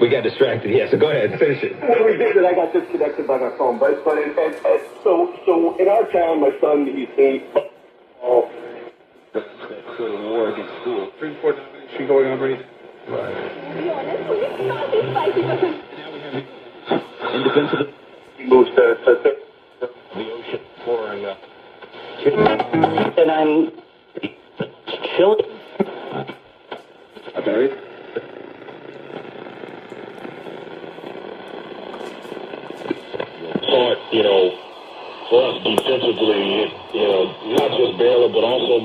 We got distracted. Yeah, so go ahead, finish it. Well, we did, and I got disconnected by my phone. But so in our town, my son, he's 8. That sort of war against school. Supreme Court nomination going on right now. Indefensible. He moves to The ocean pouring up. And I'm chilling. Barry? Part, for us defensively, not just Baylor, but also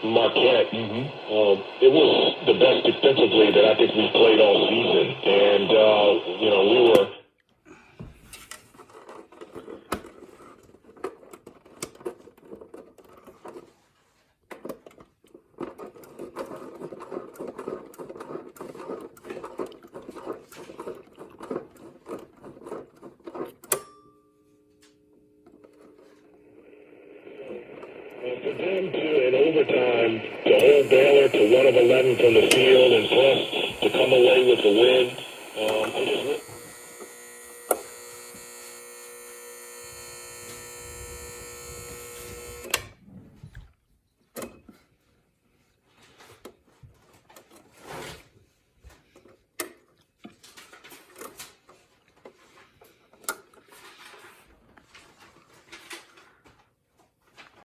Marquette. It was the best defensively that I think we've played all season. And, we were... For them to, in overtime, to hold Baylor to 1 of 11 from the field and for us to come away with the win, I'm just